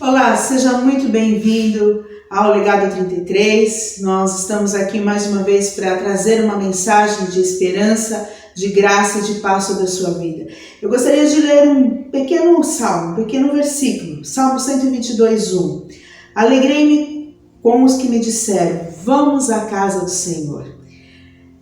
Olá, seja muito bem-vindo ao Legado 33. Nós estamos aqui mais uma vez para trazer uma mensagem de esperança, de graça e de paz sobre a sua vida. Eu gostaria de ler um pequeno salmo, um pequeno versículo, Salmo 122:1. Alegrei-me com os que me disseram, vamos à casa do Senhor.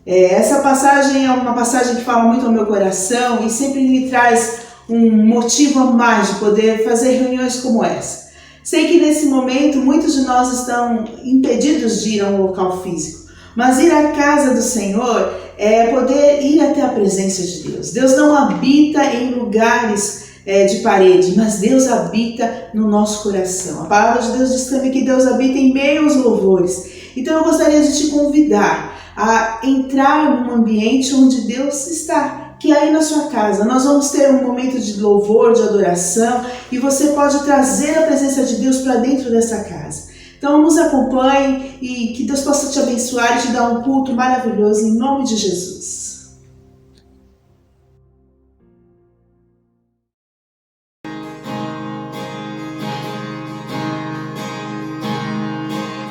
Essa passagem é uma passagem que fala muito ao meu coração e sempre me traz um motivo a mais de poder fazer reuniões como essa. Sei que nesse momento muitos de nós estão impedidos de ir a um local físico, mas ir à casa do Senhor é poder ir até a presença de Deus. Deus não habita em lugares de parede, mas Deus habita no nosso coração. A palavra de Deus diz também que Deus habita em meio aos louvores. Então eu gostaria de te convidar a entrar num ambiente onde Deus está, que é aí na sua casa. Nós vamos ter um momento de louvor, de adoração, e você pode trazer a presença de Deus para dentro dessa casa. Então nos acompanhe e que Deus possa te abençoar e te dar um culto maravilhoso em nome de Jesus.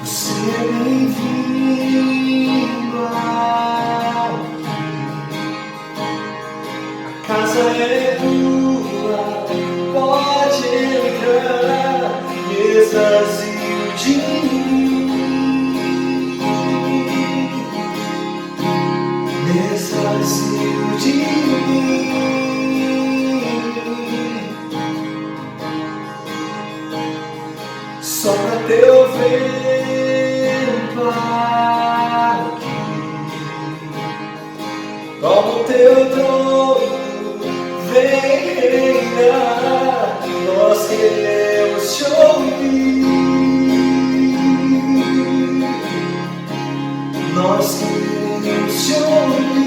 Você é bem-vindo aqui. A casa é tua, pode entrar, me esvazio de mim, me esvazio de mim. Sopra teu vento aqui, toma o teu trono, vem reinar, nós queremos te ouvir, nós queremos te ouvir.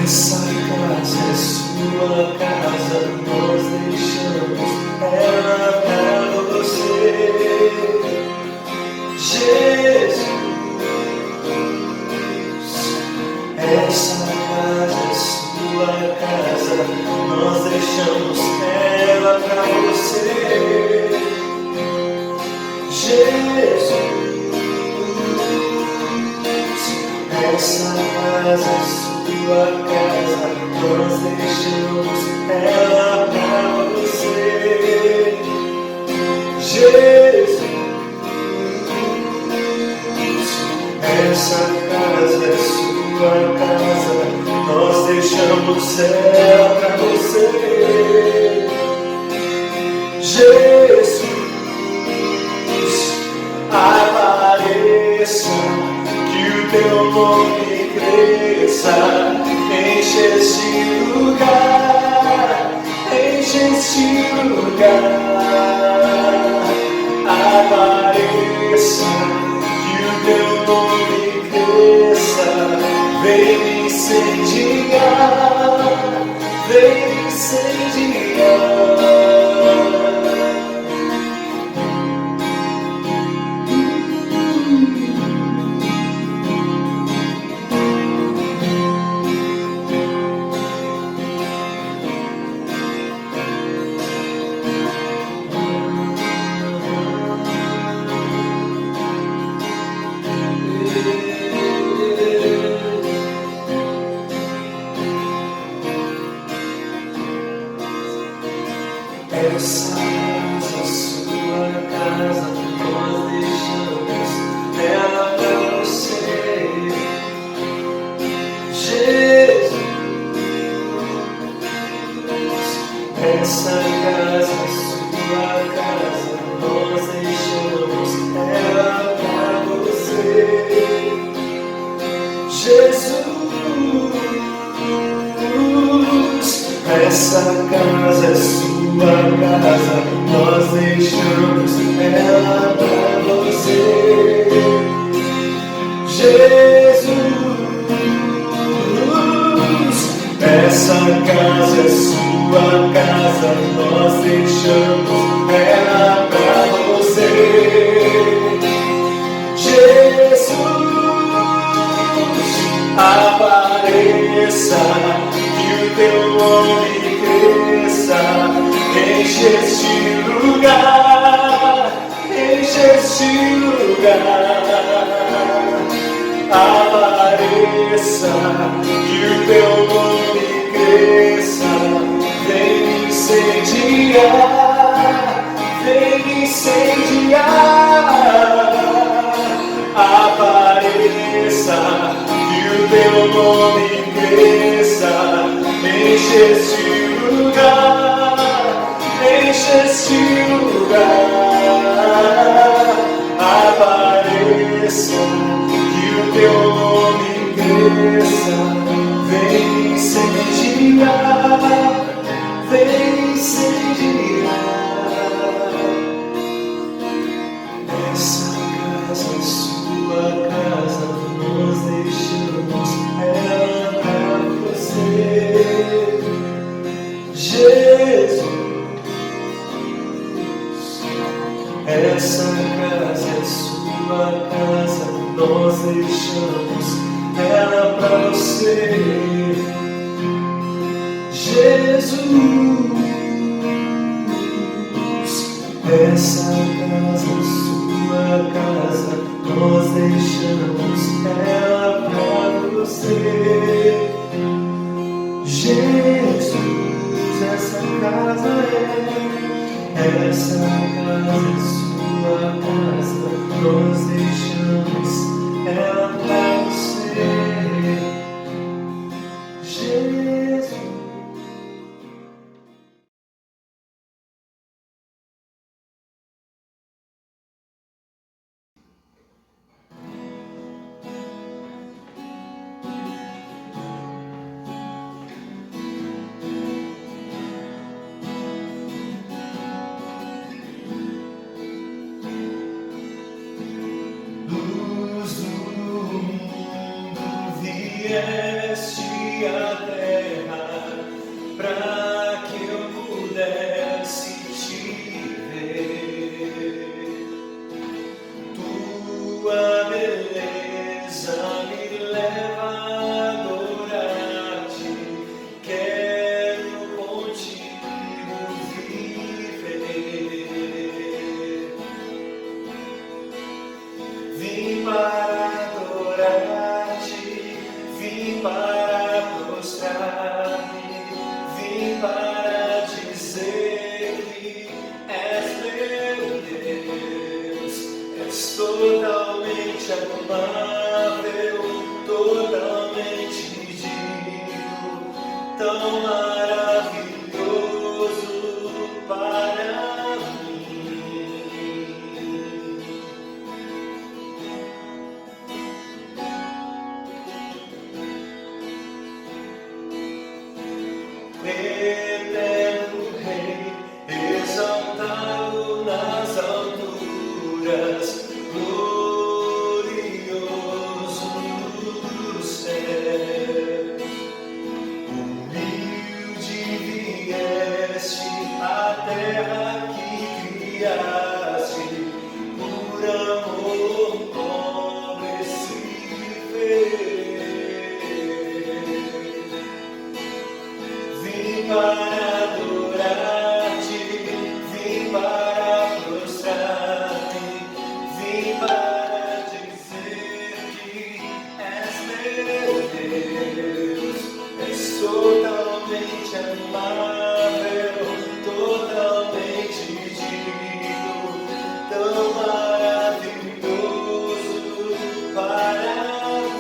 Essa casa é sua casa, nós deixamos ela pra você. Jesus, essa casa é sua casa, nós deixamos ela pra você. Jesus, essa casa é sua casa, nós deixamos ela pra você. Jesus, essa casa é sua casa, nós deixamos ela pra você. Jesus, apareça, que o teu nome cresça, enche este lugar, enche este lugar. Apareça, que o teu nome cresça, vem me incendiar, vem me incendiar. Apareça, que o teu nome cresça, vem me incendiar, vem me incendiar. Apareça, que o teu nome cresça, enche este lugar, enche este lugar. Apareça, que o teu nome cresça, vem me incendiar, vem me incendiar. Essa casa é sua casa, nós deixamos ela pra você, Jesus. Essa casa é sua casa, nós deixamos ela pra você, Jesus. Essa casa é sua casa, nós deixamos ela pra você, Jesus. Essa casa é sua casa, nós deixamos ela pra você, Jesus. Vieste à terra pra que eu pudesse te ver. Tua beleza me leva a adorar-te. Quero contigo viver. Vim para adorar-te, vim para prostrar-me, vim para dizer que és meu Deus. És totalmente amável, totalmente digno, tão maravilhoso para mim. Eterno Rei, exaltado nas alturas, glorioso dos céus. Humilde vieste à terra que criaste, por amor pobre se fez. Vim para adorar-te, vim para prostrar-me, vim para dizer que és meu Deus. És totalmente amável, totalmente digno, tão maravilhoso para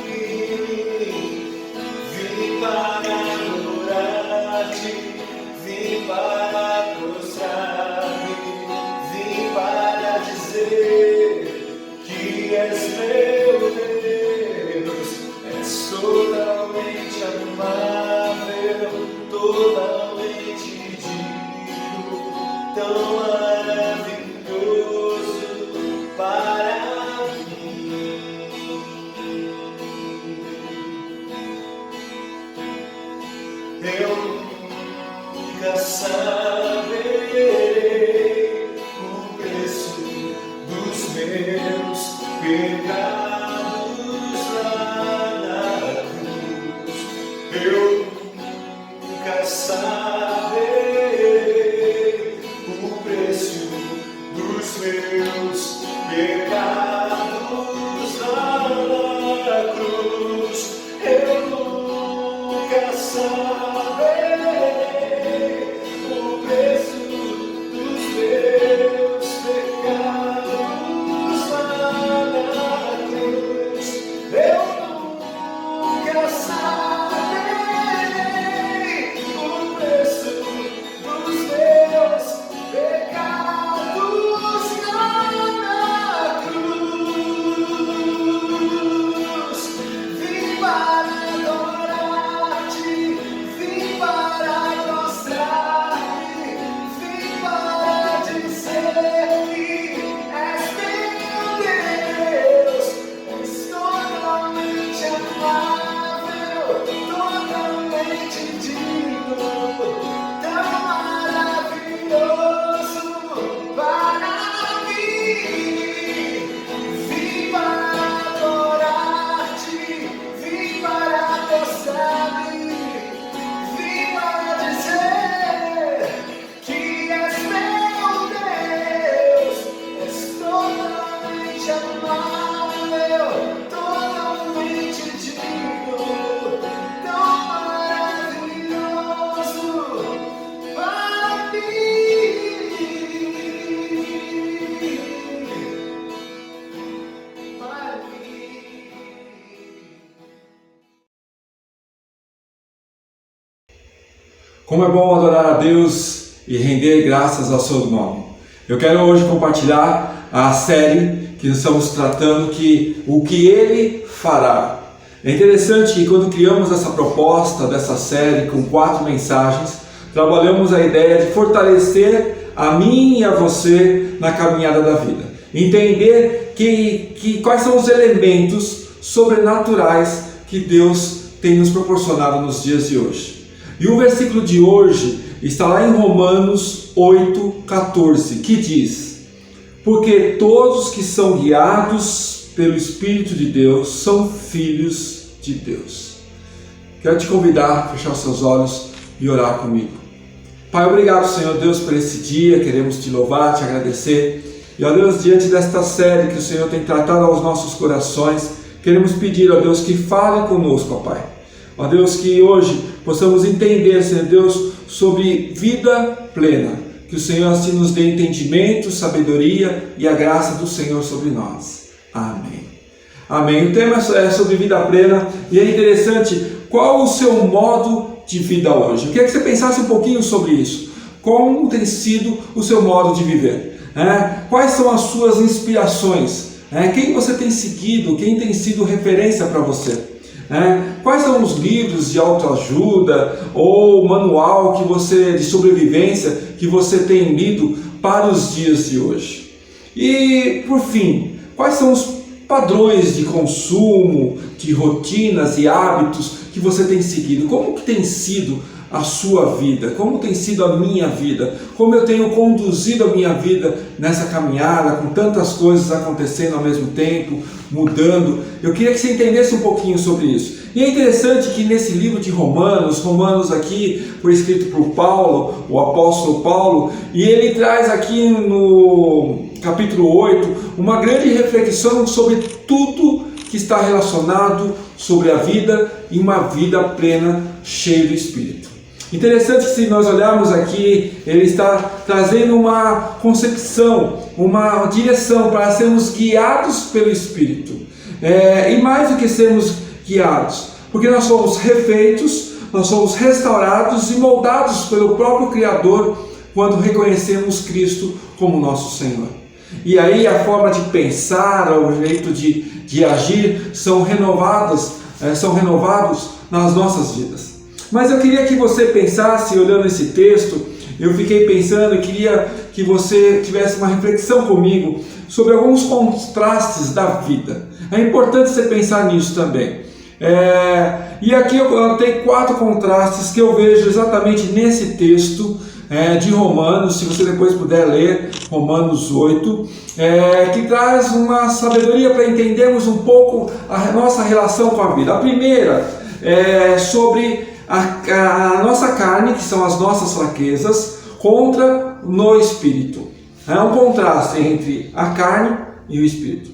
mim. Vim para adorar-te, vim para prostrar-me, vim para dizer que és meu Deus. És totalmente amável, totalmente digno, tão maravilhoso para mim. Eu nunca saberei o preço dos meus pecados lá na cruz. Eu nunca saberei o preço dos meus pecados Como é bom adorar a Deus e render graças ao seu nome. Eu quero hoje compartilhar a série que estamos tratando, o que Ele fará. É interessante que quando criamos essa proposta dessa série com 4 mensagens, trabalhamos a ideia de fortalecer a mim e a você na caminhada da vida. Entender quais são os elementos sobrenaturais que Deus tem nos proporcionado nos dias de hoje. E o versículo de hoje está lá em Romanos 8,14, que diz: porque todos que são guiados pelo Espírito de Deus são filhos de Deus. Quero te convidar a fechar os seus olhos e orar comigo. Pai, obrigado, Senhor Deus, por esse dia. Queremos te louvar, te agradecer. E, ó Deus, diante desta série que o Senhor tem tratado aos nossos corações, queremos pedir, ó Deus, que fale conosco, ó Pai. Ó Deus, que hoje possamos entender, Senhor Deus, sobre vida plena. Que o Senhor assim nos dê entendimento, sabedoria e a graça do Senhor sobre nós. Amém. Amém. O tema é sobre vida plena e é interessante, qual o seu modo de vida hoje? Eu queria que você pensasse um pouquinho sobre isso. Como tem sido o seu modo de viver? Quais são as suas inspirações? Quem você tem seguido? Quem tem sido referência para você? Quais são os livros de autoajuda ou manual de sobrevivência que você tem lido para os dias de hoje? E, por fim, quais são os padrões de consumo, de rotinas e hábitos que você tem seguido? Como que tem sido a sua vida? Como tem sido a minha vida? Como eu tenho conduzido a minha vida nessa caminhada, com tantas coisas acontecendo ao mesmo tempo, mudando? Eu queria que você entendesse um pouquinho sobre isso. E é interessante que nesse livro de Romanos aqui foi escrito por Paulo, o apóstolo Paulo, e ele traz aqui no capítulo 8 uma grande reflexão sobre tudo que está relacionado sobre a vida e uma vida plena, cheia do Espírito. Interessante que, se nós olharmos aqui, ele está trazendo uma concepção, uma direção para sermos guiados pelo Espírito. E mais do que sermos guiados, porque nós somos refeitos, nós somos restaurados e moldados pelo próprio Criador quando reconhecemos Cristo como nosso Senhor. E aí a forma de pensar, o jeito de agir são renovados nas nossas vidas. Mas eu queria que você pensasse, olhando esse texto, eu fiquei pensando e queria que você tivesse uma reflexão comigo sobre alguns contrastes da vida. É importante você pensar nisso também. E aqui eu tenho 4 contrastes que eu vejo exatamente nesse texto de Romanos, se você depois puder ler Romanos 8, que traz uma sabedoria para entendermos um pouco a nossa relação com a vida. A primeira é sobre a nossa carne, que são as nossas fraquezas, contra no Espírito. É um contraste entre a carne e o Espírito.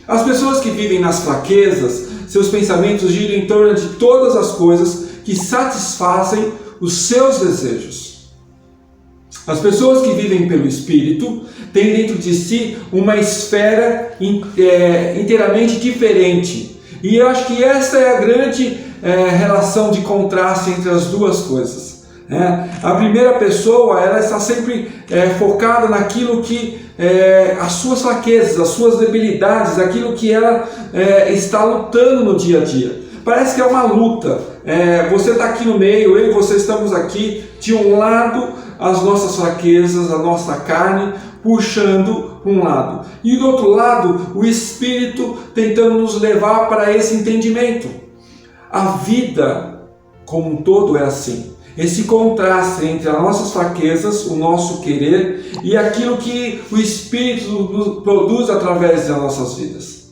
As pessoas que vivem nas fraquezas, seus pensamentos giram em torno de todas as coisas que satisfazem os seus desejos. As pessoas que vivem pelo Espírito têm dentro de si uma esfera inteiramente diferente. E eu acho que essa é a grande relação de contraste entre as duas coisas. A primeira pessoa, ela está sempre focada naquilo que as suas fraquezas, as suas debilidades, aquilo que ela está lutando no dia a dia. Parece que é uma luta. Você está aqui no meio, eu e você estamos aqui, de um lado as nossas fraquezas, a nossa carne puxando um lado, e do outro lado o Espírito tentando nos levar para esse entendimento. A vida como um todo é assim. Esse contraste entre as nossas fraquezas, o nosso querer e aquilo que o Espírito produz através das nossas vidas.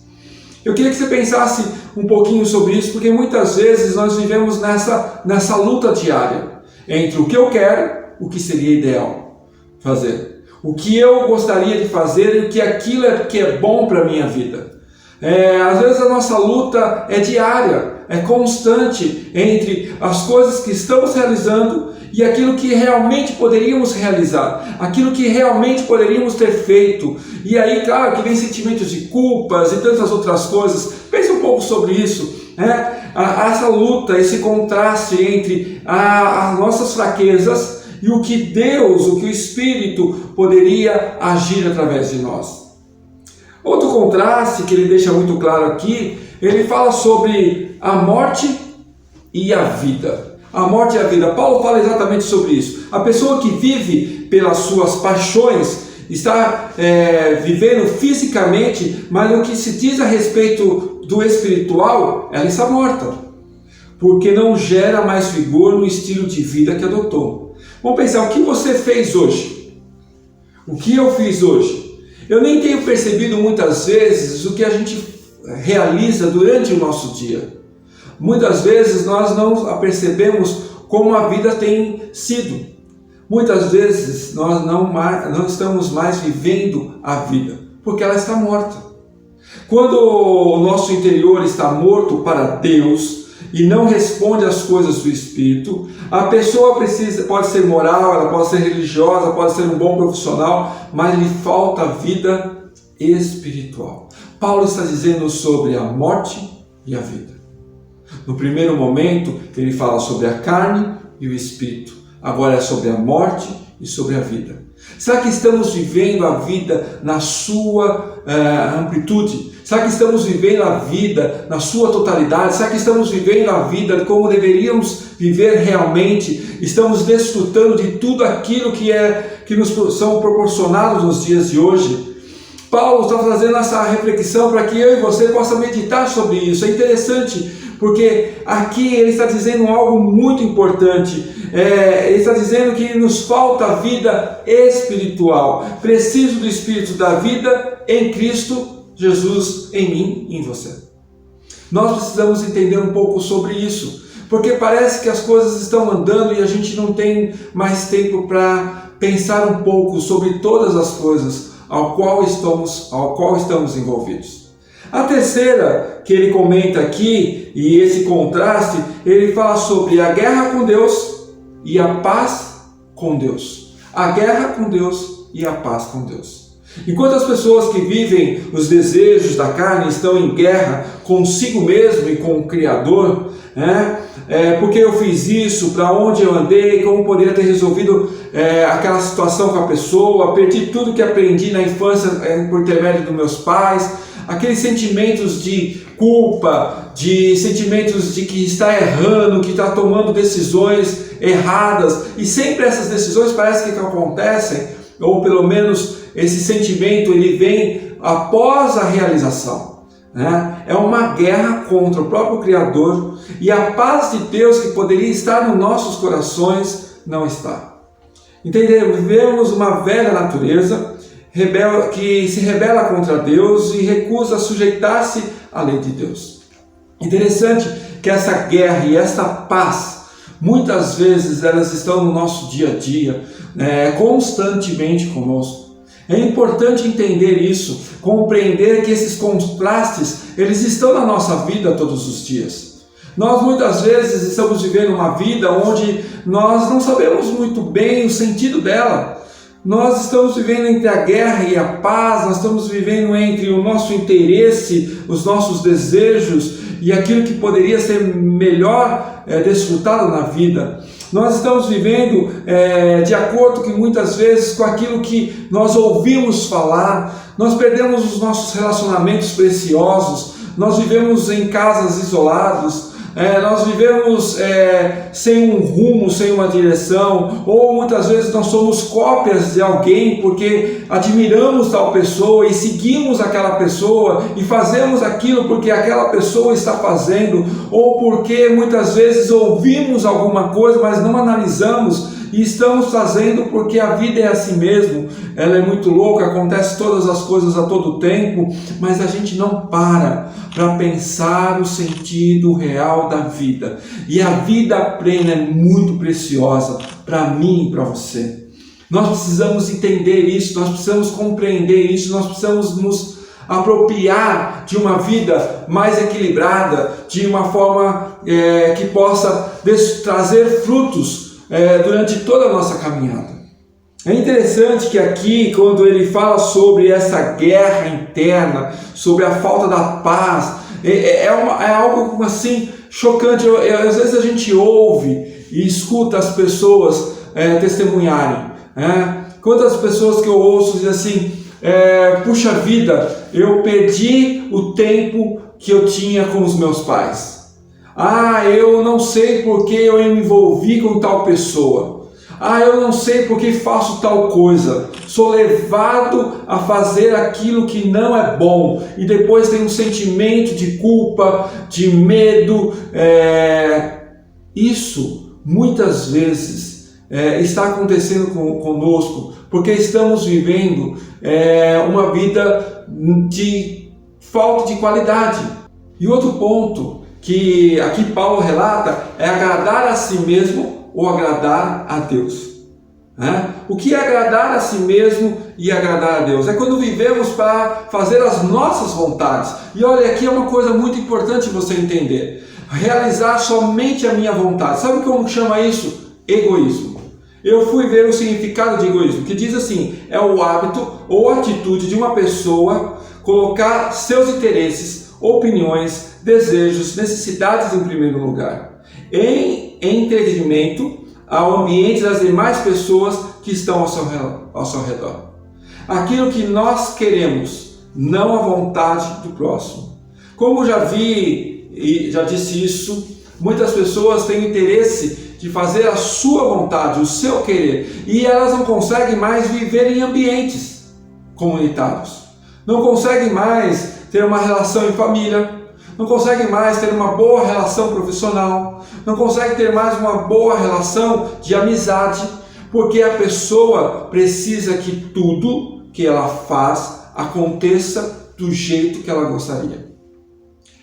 Eu queria que você pensasse um pouquinho sobre isso, porque muitas vezes nós vivemos nessa luta diária entre o que eu quero, o que seria ideal fazer, o que eu gostaria de fazer e o que aquilo que é bom para a minha vida. Às vezes a nossa luta é diária, é constante entre as coisas que estamos realizando e aquilo que realmente poderíamos realizar, aquilo que realmente poderíamos ter feito. E aí, claro, que vem sentimentos de culpas e tantas outras coisas. Pense um pouco sobre isso. Essa luta, esse contraste entre as nossas fraquezas e o que Deus, o que o Espírito poderia agir através de nós. Outro contraste que ele deixa muito claro aqui, ele fala sobre a morte e a vida. A morte e a vida. Paulo fala exatamente sobre isso. A pessoa que vive pelas suas paixões está vivendo fisicamente, mas no que se diz a respeito do espiritual, ela está morta, porque não gera mais vigor no estilo de vida que adotou. Vamos pensar, o que você fez hoje? O que eu fiz hoje? Eu nem tenho percebido muitas vezes o que a gente realiza durante o nosso dia. Muitas vezes nós não percebemos como a vida tem sido. Muitas vezes nós não estamos mais vivendo a vida, porque ela está morta. Quando o nosso interior está morto para Deus e não responde às coisas do Espírito, a pessoa pode ser moral, ela pode ser religiosa, pode ser um bom profissional, mas lhe falta vida espiritual. Paulo está dizendo sobre a morte e a vida. No primeiro momento, ele fala sobre a carne e o Espírito. Agora é sobre a morte e sobre a vida. Será que estamos vivendo a vida na sua amplitude? Será que estamos vivendo a vida na sua totalidade? Será que estamos vivendo a vida como deveríamos viver realmente? Estamos desfrutando de tudo aquilo que nos são proporcionados nos dias de hoje? Paulo está fazendo essa reflexão para que eu e você possa meditar sobre isso. É interessante, porque aqui ele está dizendo algo muito importante. Ele está dizendo que nos falta vida espiritual. Preciso do Espírito da vida em Cristo Jesus, em mim e em você. Nós precisamos entender um pouco sobre isso, porque parece que as coisas estão andando e a gente não tem mais tempo para pensar um pouco sobre todas as coisas ao qual estamos envolvidos. A terceira que ele comenta aqui, e esse contraste, ele fala sobre a guerra com Deus e a paz com Deus. A guerra com Deus e a paz com Deus. Enquanto as pessoas que vivem os desejos da carne estão em guerra consigo mesmo e com o Criador, porque eu fiz isso, para onde eu andei, como poderia ter resolvido aquela situação com a pessoa, perdi tudo que aprendi na infância por intermédio dos meus pais, aqueles sentimentos de culpa, de sentimentos de que está errando, que está tomando decisões erradas, e sempre essas decisões parece que acontecem, ou pelo menos esse sentimento ele vem após a realização. É uma guerra contra o próprio Criador, e a paz de Deus que poderia estar nos nossos corações não está. Entendemos? Vivemos uma velha natureza que se rebela contra Deus e recusa sujeitar-se à lei de Deus. Interessante que essa guerra e essa paz, muitas vezes elas estão no nosso dia a dia, constantemente conosco. É importante entender isso, compreender que esses contrastes, eles estão na nossa vida todos os dias. Nós muitas vezes estamos vivendo uma vida onde nós não sabemos muito bem o sentido dela. Nós estamos vivendo entre a guerra e a paz, nós estamos vivendo entre o nosso interesse, os nossos desejos e aquilo que poderia ser melhor desfrutado na vida. Nós estamos vivendo de acordo que muitas vezes com aquilo que nós ouvimos falar, nós perdemos os nossos relacionamentos preciosos, nós vivemos em casas isolados, nós vivemos sem um rumo, sem uma direção, ou muitas vezes nós somos cópias de alguém porque admiramos tal pessoa e seguimos aquela pessoa e fazemos aquilo porque aquela pessoa está fazendo, ou porque muitas vezes ouvimos alguma coisa, mas não analisamos e estamos fazendo porque a vida é assim mesmo, ela é muito louca, acontece todas as coisas a todo tempo, mas a gente não para pensar o sentido real da vida. E a vida plena é muito preciosa para mim e para você. Nós precisamos entender isso, nós precisamos compreender isso, nós precisamos nos apropriar de uma vida mais equilibrada, de uma forma que possa trazer frutos durante toda a nossa caminhada. É interessante que aqui, quando ele fala sobre essa guerra interna, sobre a falta da paz, é algo assim chocante. Às vezes a gente ouve e escuta as pessoas testemunharem. Quantas pessoas que eu ouço dizem assim, puxa vida, eu perdi o tempo que eu tinha com os meus pais. Eu não sei porque eu me envolvi com tal pessoa. Eu não sei porque faço tal coisa. Sou levado a fazer aquilo que não é bom. E depois tem um sentimento de culpa, de medo. Isso muitas vezes está acontecendo conosco, porque estamos vivendo uma vida de falta de qualidade. E outro ponto que aqui Paulo relata é agradar a si mesmo ou agradar a Deus. O que é agradar a si mesmo e agradar a Deus? É quando vivemos para fazer as nossas vontades. E olha, aqui é uma coisa muito importante você entender. Realizar somente a minha vontade. Sabe como chama isso? Egoísmo. Eu fui ver o significado de egoísmo, que diz assim, é o hábito ou atitude de uma pessoa colocar seus interesses, opiniões, desejos, necessidades em primeiro lugar, em entretenimento ao ambiente das demais pessoas que estão ao seu redor. Aquilo que nós queremos, não a vontade do próximo. Como já vi e já disse isso, muitas pessoas têm interesse de fazer a sua vontade, o seu querer, e elas não conseguem mais viver em ambientes comunitários. Não conseguem mais ter uma relação em família, não consegue mais ter uma boa relação profissional, não consegue ter mais uma boa relação de amizade, porque a pessoa precisa que tudo que ela faz aconteça do jeito que ela gostaria.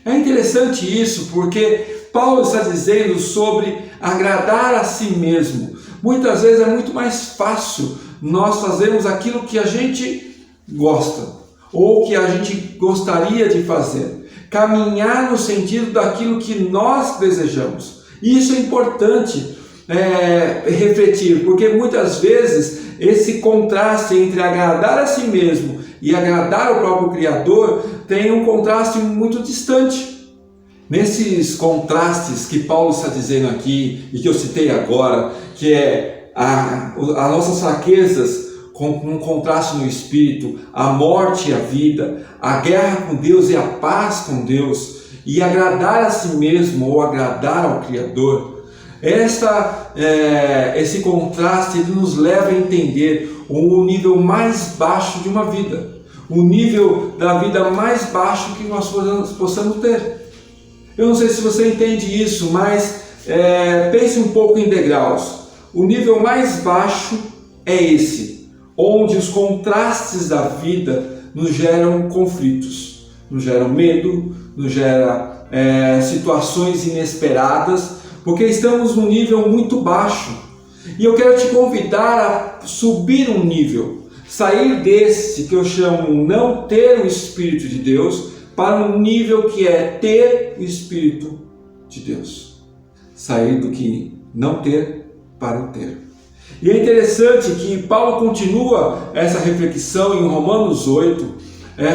É interessante isso, porque Paulo está dizendo sobre agradar a si mesmo. Muitas vezes é muito mais fácil nós fazermos aquilo que a gente gosta, ou que a gente gostaria de fazer. Caminhar no sentido daquilo que nós desejamos. E isso é importante refletir, porque muitas vezes esse contraste entre agradar a si mesmo e agradar o próprio Criador tem um contraste muito distante. Nesses contrastes que Paulo está dizendo aqui e que eu citei agora, que é as nossas fraquezas com um contraste no espírito, a morte e a vida, a guerra com Deus e a paz com Deus, e agradar a si mesmo ou agradar ao Criador, esse contraste ele nos leva a entender o nível mais baixo de uma vida, o nível da vida mais baixo que nós possamos ter. Eu não sei se você entende isso, mas pense um pouco em degraus. O nível mais baixo é esse, onde os contrastes da vida nos geram conflitos, nos geram medo, nos geram situações inesperadas, porque estamos num nível muito baixo. E eu quero te convidar a subir um nível, sair desse que eu chamo não ter o Espírito de Deus, para um nível que é ter o Espírito de Deus. Sair do que não ter para o ter. E é interessante que Paulo continua essa reflexão em Romanos 8,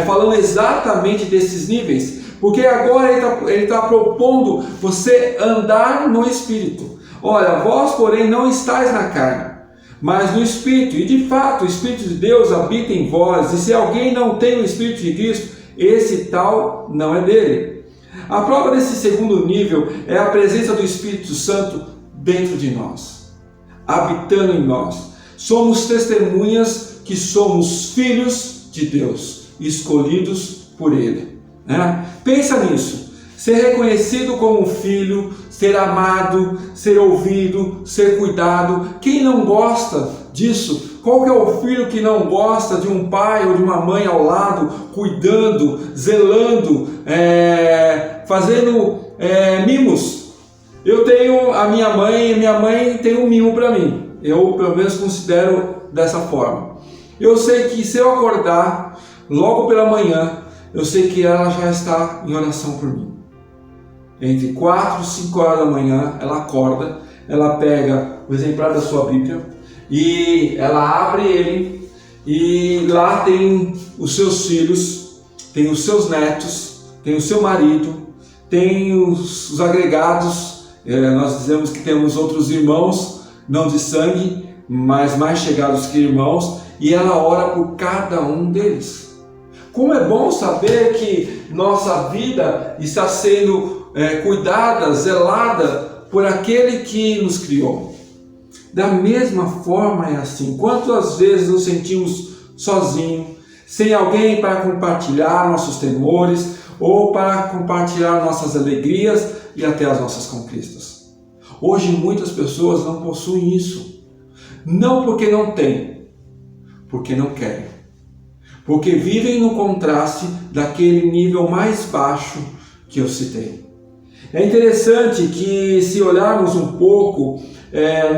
falando exatamente desses níveis, porque agora ele está propondo você andar no Espírito. Olha, vós porém não estáis na carne, mas no Espírito, e de fato o Espírito de Deus habita em vós, e se alguém não tem o Espírito de Cristo, esse tal não é dele. A prova desse segundo nível é a presença do Espírito Santo dentro de nós, habitando em nós. Somos testemunhas que somos filhos de Deus, escolhidos por Ele. Pensa nisso. Ser reconhecido como filho, ser amado, ser ouvido, ser cuidado. Quem não gosta disso? Qual que é o filho que não gosta de um pai ou de uma mãe ao lado, cuidando, zelando, fazendo mimos? Eu tenho a minha mãe tem um mimo para mim. Eu pelo menos considero dessa forma. Eu sei que se eu acordar logo pela manhã, eu sei que ela já está em oração por mim. Entre 4 e 5 horas da manhã, ela acorda, ela pega o exemplar da sua Bíblia, e ela abre ele, e lá tem os seus filhos, tem os seus netos, tem o seu marido, tem os agregados, nós dizemos que temos outros irmãos, não de sangue, mas mais chegados que irmãos, e ela ora por cada um deles. Como é bom saber que nossa vida está sendo cuidada, zelada por aquele que nos criou. Da mesma forma é assim. Quantas vezes nos sentimos sozinhos, sem alguém para compartilhar nossos temores ou para compartilhar nossas alegrias e até as nossas conquistas. Hoje muitas pessoas não possuem isso. Não porque não têm, porque não querem. Porque vivem no contraste daquele nível mais baixo que eu citei. É interessante que, se olharmos um pouco,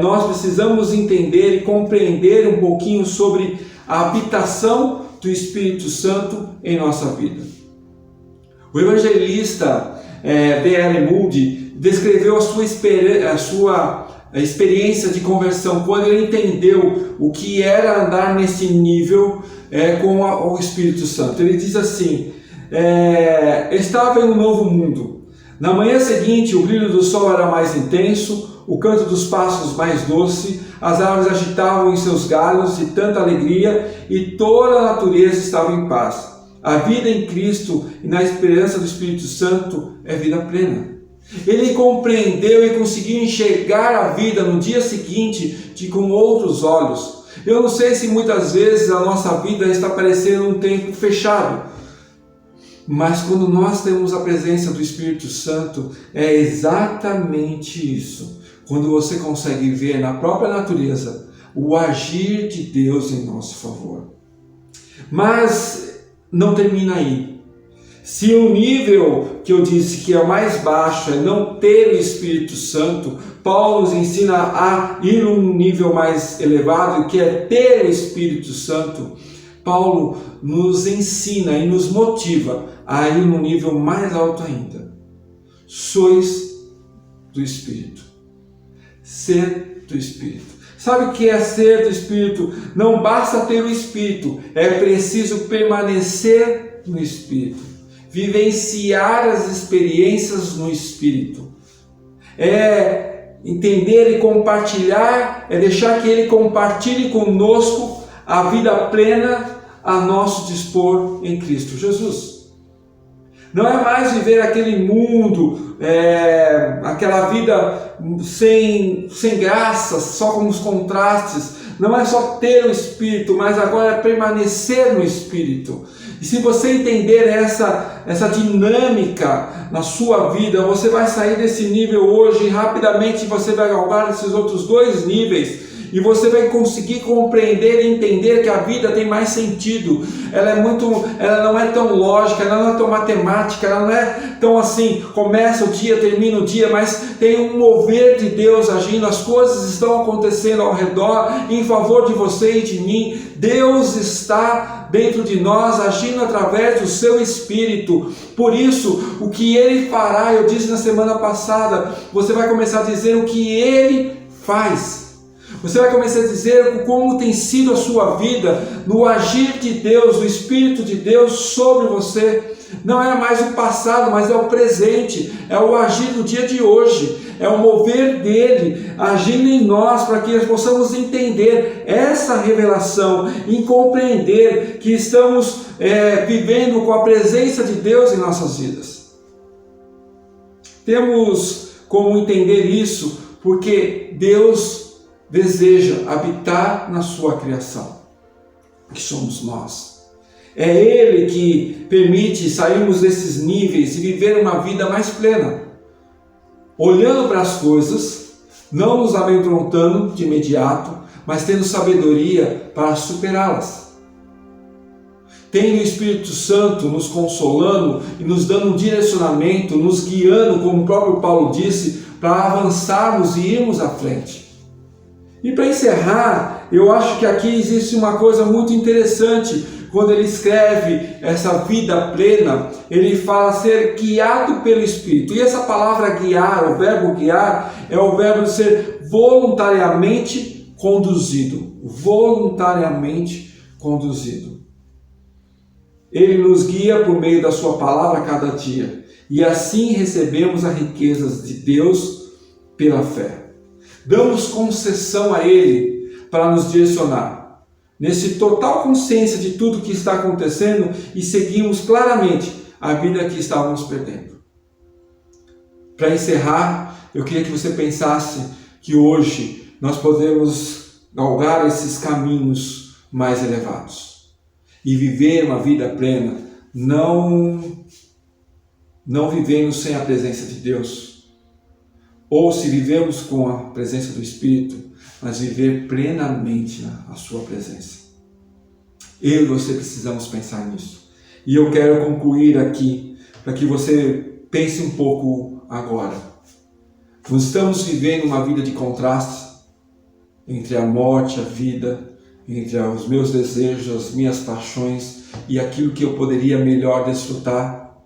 nós precisamos entender e compreender um pouquinho sobre a habitação do Espírito Santo em nossa vida. O evangelista D.L. Moody descreveu a sua experiência de conversão quando ele entendeu o que era andar nesse nível com o Espírito Santo. Ele diz assim: estava em um novo mundo. Na manhã seguinte, o brilho do sol era mais intenso, o canto dos pássaros mais doce, as árvores agitavam em seus galhos de tanta alegria e toda a natureza estava em paz. A vida em Cristo e na esperança do Espírito Santo é vida plena. Ele compreendeu e conseguiu enxergar a vida no dia seguinte com outros olhos. Eu não sei se muitas vezes a nossa vida está parecendo um tempo fechado, mas quando nós temos a presença do Espírito Santo, é exatamente isso. Quando você consegue ver na própria natureza o agir de Deus em nosso favor. Mas não termina aí. Se o nível que eu disse que é o mais baixo é não ter o Espírito Santo, Paulo nos ensina a ir um nível mais elevado, que é ter o Espírito Santo. Paulo nos ensina e nos motiva a ir num nível mais alto ainda. Sois do Espírito. Ser do Espírito. Sabe o que é ser do Espírito? Não basta ter o Espírito, é preciso permanecer no Espírito. Vivenciar as experiências no Espírito. É entender e compartilhar, é deixar que Ele compartilhe conosco a vida plena a nosso dispor em Cristo Jesus. Não é mais viver aquele mundo, aquela vida sem graça, só com os contrastes. Não é só ter o Espírito, mas agora é permanecer no Espírito. E se você entender essa dinâmica na sua vida, você vai sair desse nível hoje e rapidamente você vai galgar esses outros dois níveis. E você vai conseguir compreender e entender que a vida tem mais sentido. Ela não é tão lógica, ela não é tão matemática, ela não é tão assim, começa o dia, termina o dia, mas tem um mover de Deus agindo, as coisas estão acontecendo ao redor, em favor de você e de mim. Deus está dentro de nós, agindo através do seu Espírito. Por isso, o que Ele fará, eu disse na semana passada, você vai começar a dizer o que Ele faz. Você vai começar a dizer como tem sido a sua vida no agir de Deus, o Espírito de Deus sobre você. Não é mais o passado, mas é o presente, é o agir do dia de hoje, é o mover dele agindo em nós para que possamos entender essa revelação e compreender que estamos vivendo com a presença de Deus em nossas vidas. Temos como entender isso porque Deus deseja habitar na sua criação, que somos nós. É Ele que permite sairmos desses níveis e viver uma vida mais plena, olhando para as coisas, não nos amedrontando de imediato, mas tendo sabedoria para superá-las. Tendo o Espírito Santo nos consolando e nos dando um direcionamento, nos guiando, como o próprio Paulo disse, para avançarmos e irmos à frente. E para encerrar, eu acho que aqui existe uma coisa muito interessante. Quando ele escreve essa vida plena, ele fala ser guiado pelo Espírito. E essa palavra guiar, o verbo guiar, é o verbo de ser voluntariamente conduzido, voluntariamente conduzido. Ele nos guia por meio da sua palavra a cada dia, e assim recebemos as riquezas de Deus pela fé. Damos concessão a Ele para nos direcionar, nesse total consciência de tudo que está acontecendo, e seguimos claramente a vida que estávamos perdendo. Para encerrar, eu queria que você pensasse que hoje nós podemos galgar esses caminhos mais elevados e viver uma vida plena, não vivendo sem a presença de Deus, ou se vivemos com a presença do Espírito, mas viver plenamente a sua presença. Eu e você precisamos pensar nisso. E eu quero concluir aqui, para que você pense um pouco agora. Nós estamos vivendo uma vida de contrastes entre a morte, a vida, entre os meus desejos, as minhas paixões e aquilo que eu poderia melhor desfrutar.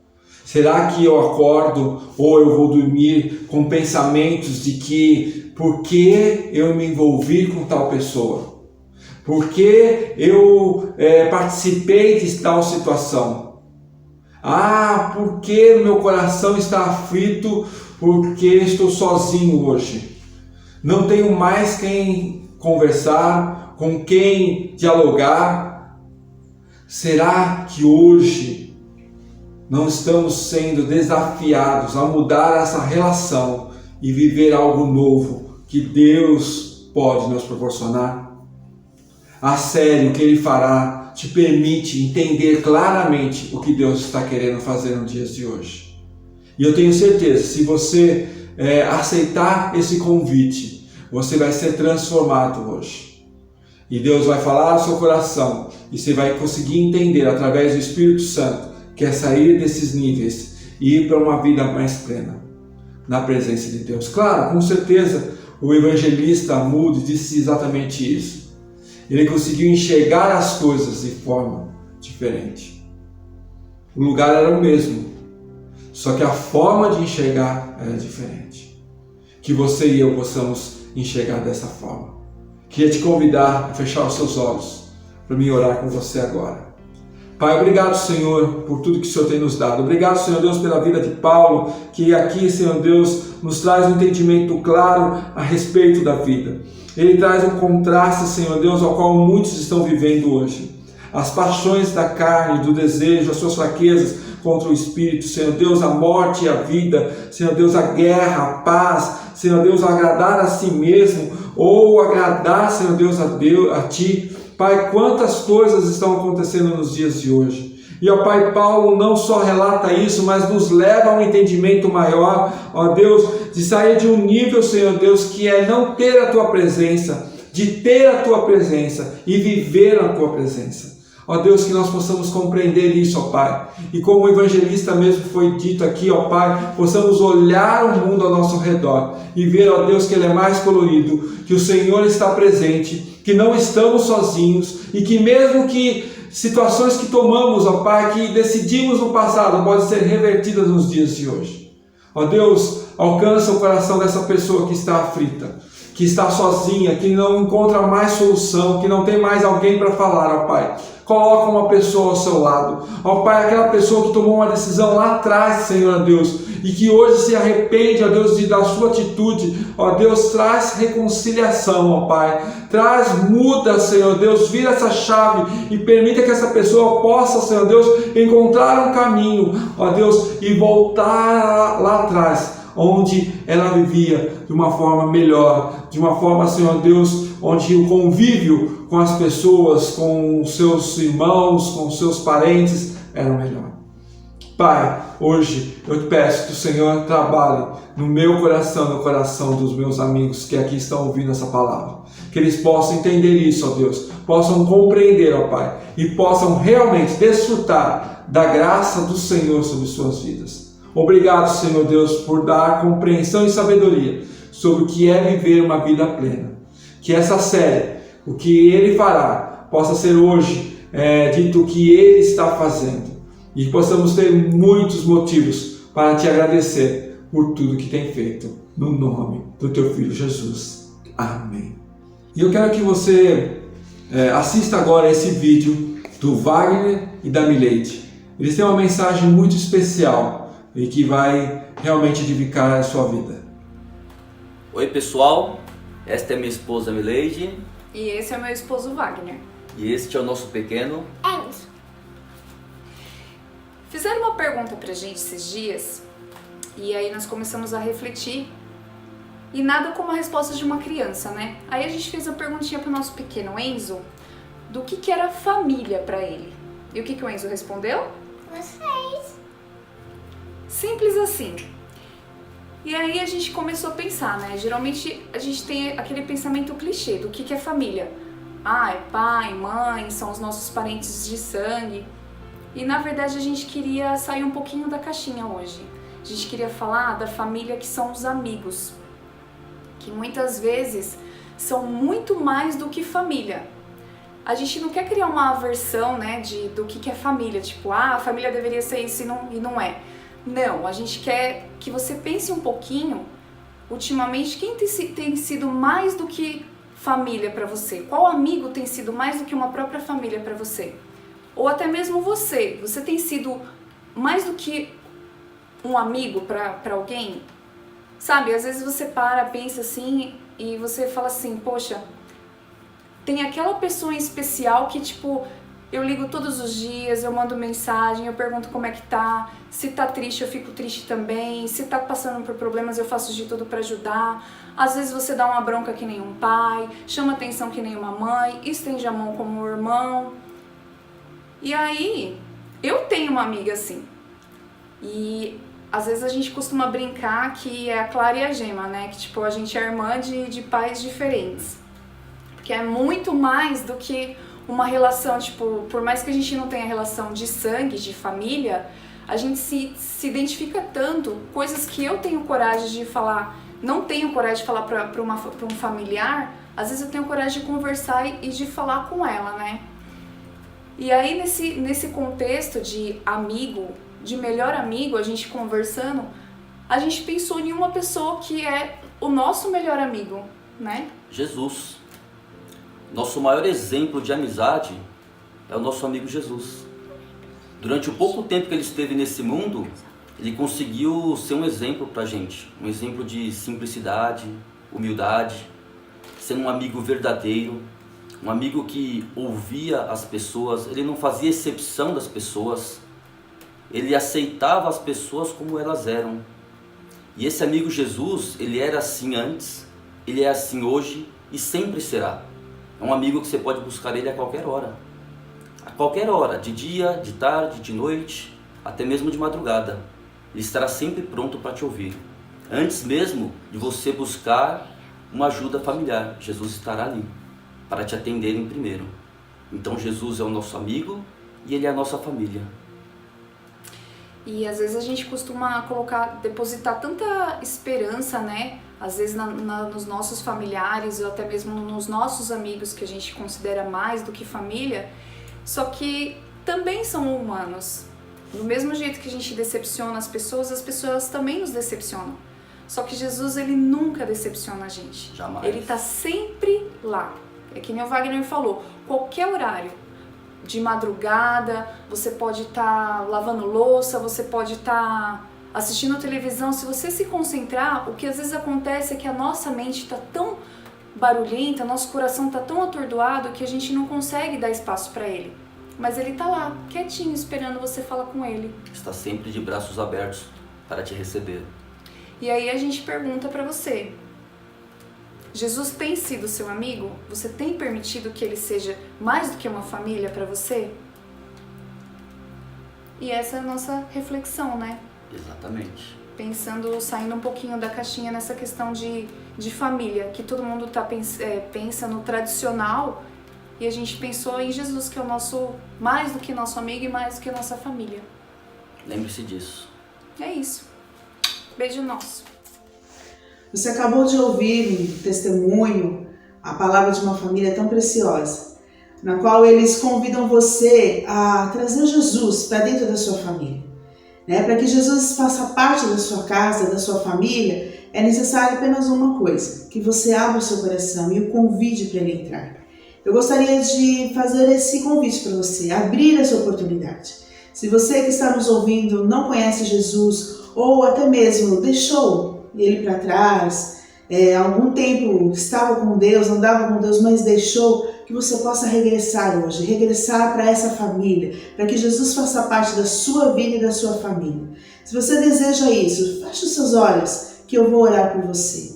Será que eu acordo ou eu vou dormir com pensamentos de que por que eu me envolvi com tal pessoa? Por que eu participei de tal situação? Por que meu coração está aflito porque estou sozinho hoje? Não tenho mais quem conversar, com quem dialogar. Será que hoje não estamos sendo desafiados a mudar essa relação e viver algo novo que Deus pode nos proporcionar? A série, o que Ele fará, te permite entender claramente o que Deus está querendo fazer nos dias de hoje. E eu tenho certeza, se você aceitar esse convite, você vai ser transformado hoje. E Deus vai falar ao seu coração, e você vai conseguir entender através do Espírito Santo que é sair desses níveis e ir para uma vida mais plena na presença de Deus. Claro, com certeza o evangelista Moody disse exatamente isso. Ele conseguiu enxergar as coisas de forma diferente. O lugar era o mesmo, só que a forma de enxergar era diferente. Que você e eu possamos enxergar dessa forma. Queria te convidar a fechar os seus olhos para mim orar com você agora. Pai, obrigado, Senhor, por tudo que o Senhor tem nos dado. Obrigado, Senhor Deus, pela vida de Paulo, que aqui, Senhor Deus, nos traz um entendimento claro a respeito da vida. Ele traz um contraste, Senhor Deus, ao qual muitos estão vivendo hoje. As paixões da carne, do desejo, as suas fraquezas contra o Espírito, Senhor Deus, a morte e a vida, Senhor Deus, a guerra, a paz, Senhor Deus, agradar a si mesmo, ou agradar, Senhor Deus, a Ti. Pai, quantas coisas estão acontecendo nos dias de hoje. E, ó Pai, Paulo não só relata isso, mas nos leva a um entendimento maior, ó Deus, de sair de um nível, Senhor Deus, que é não ter a Tua presença, de ter a Tua presença e viver a Tua presença. Ó Deus, que nós possamos compreender isso, ó Pai. E como o evangelista mesmo foi dito aqui, ó Pai, possamos olhar o mundo ao nosso redor e ver, ó Deus, que ele é mais colorido, que o Senhor está presente, que não estamos sozinhos e que mesmo que situações que tomamos, ó Pai, que decidimos no passado, podem ser revertidas nos dias de hoje. Ó Deus, alcança o coração dessa pessoa que está aflita, que está sozinha, que não encontra mais solução, que não tem mais alguém para falar, ó Pai. Coloca uma pessoa ao seu lado, ó Pai, aquela pessoa que tomou uma decisão lá atrás, Senhor Deus, e que hoje se arrepende, ó Deus, da sua atitude, ó Deus, traz reconciliação, ó Pai, muda, Senhor Deus, vira essa chave e permita que essa pessoa possa, Senhor Deus, encontrar um caminho, ó Deus, e voltar lá atrás, onde ela vivia de uma forma melhor, de uma forma, Senhor Deus, onde o convívio com as pessoas, com os seus irmãos, com os seus parentes, era melhor. Pai, hoje eu te peço que o Senhor trabalhe no meu coração, no coração dos meus amigos que aqui estão ouvindo essa palavra. Que eles possam entender isso, ó Deus, possam compreender, ó Pai, e possam realmente desfrutar da graça do Senhor sobre suas vidas. Obrigado, Senhor Deus, por dar compreensão e sabedoria sobre o que é viver uma vida plena. Que essa série, o que Ele fará, possa ser hoje dito o que Ele está fazendo. E possamos ter muitos motivos para Te agradecer por tudo que tem feito. No nome do Teu Filho Jesus. Amém. E eu quero que você assista agora esse vídeo do Wagner e da Mileide. Eles têm uma mensagem muito especial e que vai realmente edificar a sua vida. Oi pessoal, esta é minha esposa Mileide. E esse é meu esposo Wagner. E este é o nosso pequeno Enzo. Fizeram uma pergunta pra gente esses dias e aí nós começamos a refletir e nada como a resposta de uma criança, né? Aí a gente fez a perguntinha pro nosso pequeno Enzo do que era família pra ele. E o que o Enzo respondeu? Vocês. Simples assim. E aí a gente começou a pensar, né? Geralmente a gente tem aquele pensamento clichê do que é família. Ah, é pai, mãe, são os nossos parentes de sangue. E na verdade a gente queria sair um pouquinho da caixinha hoje. A gente queria falar da família que são os amigos, que muitas vezes são muito mais do que família. A gente não quer criar uma aversão, né, do que é família, tipo, a família deveria ser isso e não é. Não, a gente quer que você pense um pouquinho, ultimamente, quem tem sido mais do que família para você? Qual amigo tem sido mais do que uma própria família para você? Ou até mesmo você tem sido mais do que um amigo para alguém? Sabe, às vezes você pensa assim e você fala assim, poxa, tem aquela pessoa em especial que tipo, eu ligo todos os dias, eu mando mensagem, eu pergunto como é que tá, se tá triste eu fico triste também, se tá passando por problemas eu faço de tudo para ajudar. Às vezes você dá uma bronca que nem um pai, chama atenção que nem uma mãe, estende a mão como um irmão. E aí, eu tenho uma amiga assim, e às vezes a gente costuma brincar que é a Clara e a Gema, né, que tipo, a gente é irmã de pais diferentes, porque é muito mais do que uma relação, tipo, por mais que a gente não tenha relação de sangue, de família, a gente se identifica tanto, coisas que eu tenho coragem de falar, não tenho coragem de falar para um familiar, às vezes eu tenho coragem de conversar e de falar com ela, né? E aí nesse contexto de amigo, de melhor amigo, a gente conversando, a gente pensou em uma pessoa que é o nosso melhor amigo, né? Jesus. Nosso maior exemplo de amizade é o nosso amigo Jesus. Durante o pouco tempo que ele esteve nesse mundo, ele conseguiu ser um exemplo pra gente. Um exemplo de simplicidade, humildade, sendo um amigo verdadeiro, um amigo que ouvia as pessoas, ele não fazia exceção das pessoas, ele aceitava as pessoas como elas eram. E esse amigo Jesus, ele era assim antes, ele é assim hoje e sempre será. É um amigo que você pode buscar ele a qualquer hora, de dia, de tarde, de noite, até mesmo de madrugada. Ele estará sempre pronto para te ouvir. Antes mesmo de você buscar uma ajuda familiar, Jesus estará ali para te atender em primeiro. Então Jesus é o nosso amigo e ele é a nossa família. E às vezes a gente costuma depositar tanta esperança, né? Às vezes nos nossos familiares ou até mesmo nos nossos amigos que a gente considera mais do que família, só que também são humanos. Do mesmo jeito que a gente decepciona as pessoas também nos decepcionam. Só que Jesus, ele nunca decepciona a gente. Jamais. Ele tá sempre lá. É que nem o Wagner falou, qualquer horário, de madrugada, você pode estar lavando louça, você pode estar assistindo televisão. Se você se concentrar, o que às vezes acontece é que a nossa mente está tão barulhenta, nosso coração está tão atordoado que a gente não consegue dar espaço para ele. Mas ele está lá, quietinho, esperando você falar com ele. Está sempre de braços abertos para te receber. E aí a gente pergunta para você, Jesus tem sido seu amigo? Você tem permitido que ele seja mais do que uma família para você? E essa é a nossa reflexão, né? Exatamente. Saindo um pouquinho da caixinha nessa questão de família, que todo mundo pensa no tradicional, e a gente pensou em Jesus, que é o nosso, mais do que nosso amigo e mais do que nossa família. Lembre-se disso. É isso. Beijo nosso. Você acabou de ouvir um testemunho, a palavra de uma família tão preciosa, na qual eles convidam você a trazer Jesus para dentro da sua família. Para que Jesus faça parte da sua casa, da sua família, é necessário apenas uma coisa, que você abra o seu coração e o convide para ele entrar. Eu gostaria de fazer esse convite para você, abrir essa oportunidade. Se você que está nos ouvindo não conhece Jesus, ou até mesmo deixou ele para trás, há algum tempo estava com Deus, andava com Deus, mas deixou, que você possa regressar hoje, regressar para essa família, para que Jesus faça parte da sua vida e da sua família. Se você deseja isso, feche os seus olhos, que eu vou orar por você.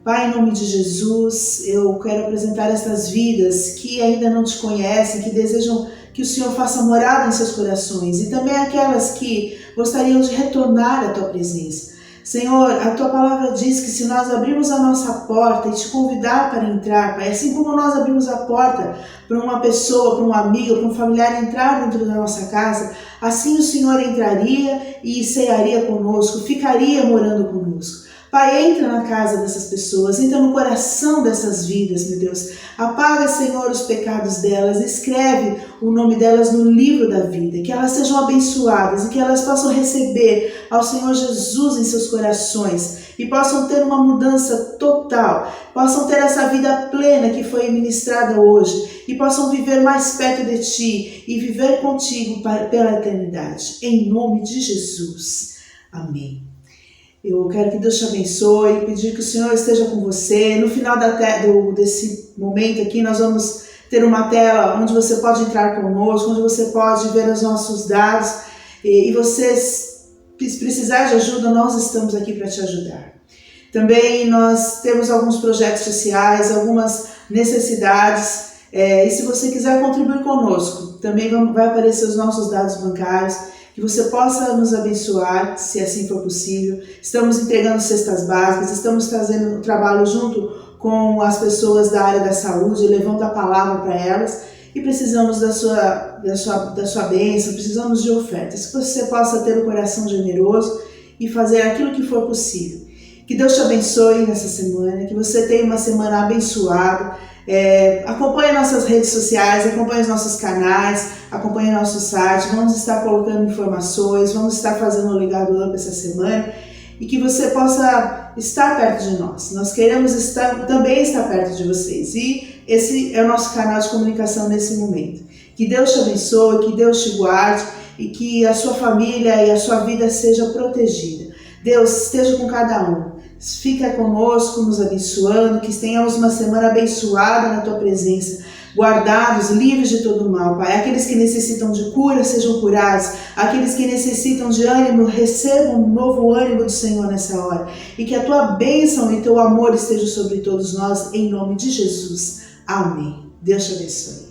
Pai, em nome de Jesus, eu quero apresentar essas vidas que ainda não te conhecem, que desejam que o Senhor faça morada em seus corações, e também aquelas que gostariam de retornar à tua presença. Senhor, a tua palavra diz que se nós abrirmos a nossa porta e te convidar para entrar, Pai, assim como nós abrimos a porta para uma pessoa, para um amigo, para um familiar entrar dentro da nossa casa, assim o Senhor entraria e cearia conosco, ficaria morando conosco. Pai, entra na casa dessas pessoas, entra no coração dessas vidas, meu Deus. Apaga, Senhor, os pecados delas, escreve o nome delas no livro da vida, que elas sejam abençoadas e que elas possam receber ao Senhor Jesus em seus corações e possam ter uma mudança total, possam ter essa vida plena que foi ministrada hoje e possam viver mais perto de Ti e viver contigo pela eternidade. Em nome de Jesus. Amém. Eu quero que Deus te abençoe e pedir que o Senhor esteja com você. No final desse momento aqui, nós vamos ter uma tela onde você pode entrar conosco, onde você pode ver os nossos dados. E você, se precisar de ajuda, nós estamos aqui para te ajudar. Também nós temos alguns projetos sociais, algumas necessidades. E se você quiser contribuir conosco, também vai aparecer os nossos dados bancários, que você possa nos abençoar, se assim for possível. Estamos entregando cestas básicas, estamos fazendo um trabalho junto com as pessoas da área da saúde, levando a palavra para elas, e precisamos da sua bênção, precisamos de ofertas, que você possa ter um coração generoso e fazer aquilo que for possível. Que Deus te abençoe nessa semana, que você tenha uma semana abençoada. Acompanhe nossas redes sociais, acompanhe os nossos canais, acompanhe nosso site, vamos estar colocando informações, vamos estar fazendo o Ligado Up essa semana e que você possa estar perto de nós. Nós queremos também estar perto de vocês e esse é o nosso canal de comunicação nesse momento. Que Deus te abençoe, que Deus te guarde e que a sua família e a sua vida seja protegida. Deus esteja com cada um. Fica conosco, nos abençoando, que tenhamos uma semana abençoada na Tua presença, guardados, livres de todo mal, Pai. Aqueles que necessitam de cura, sejam curados. Aqueles que necessitam de ânimo, recebam um novo ânimo do Senhor nessa hora. E que a Tua bênção e Teu amor estejam sobre todos nós, em nome de Jesus. Amém. Deus te abençoe.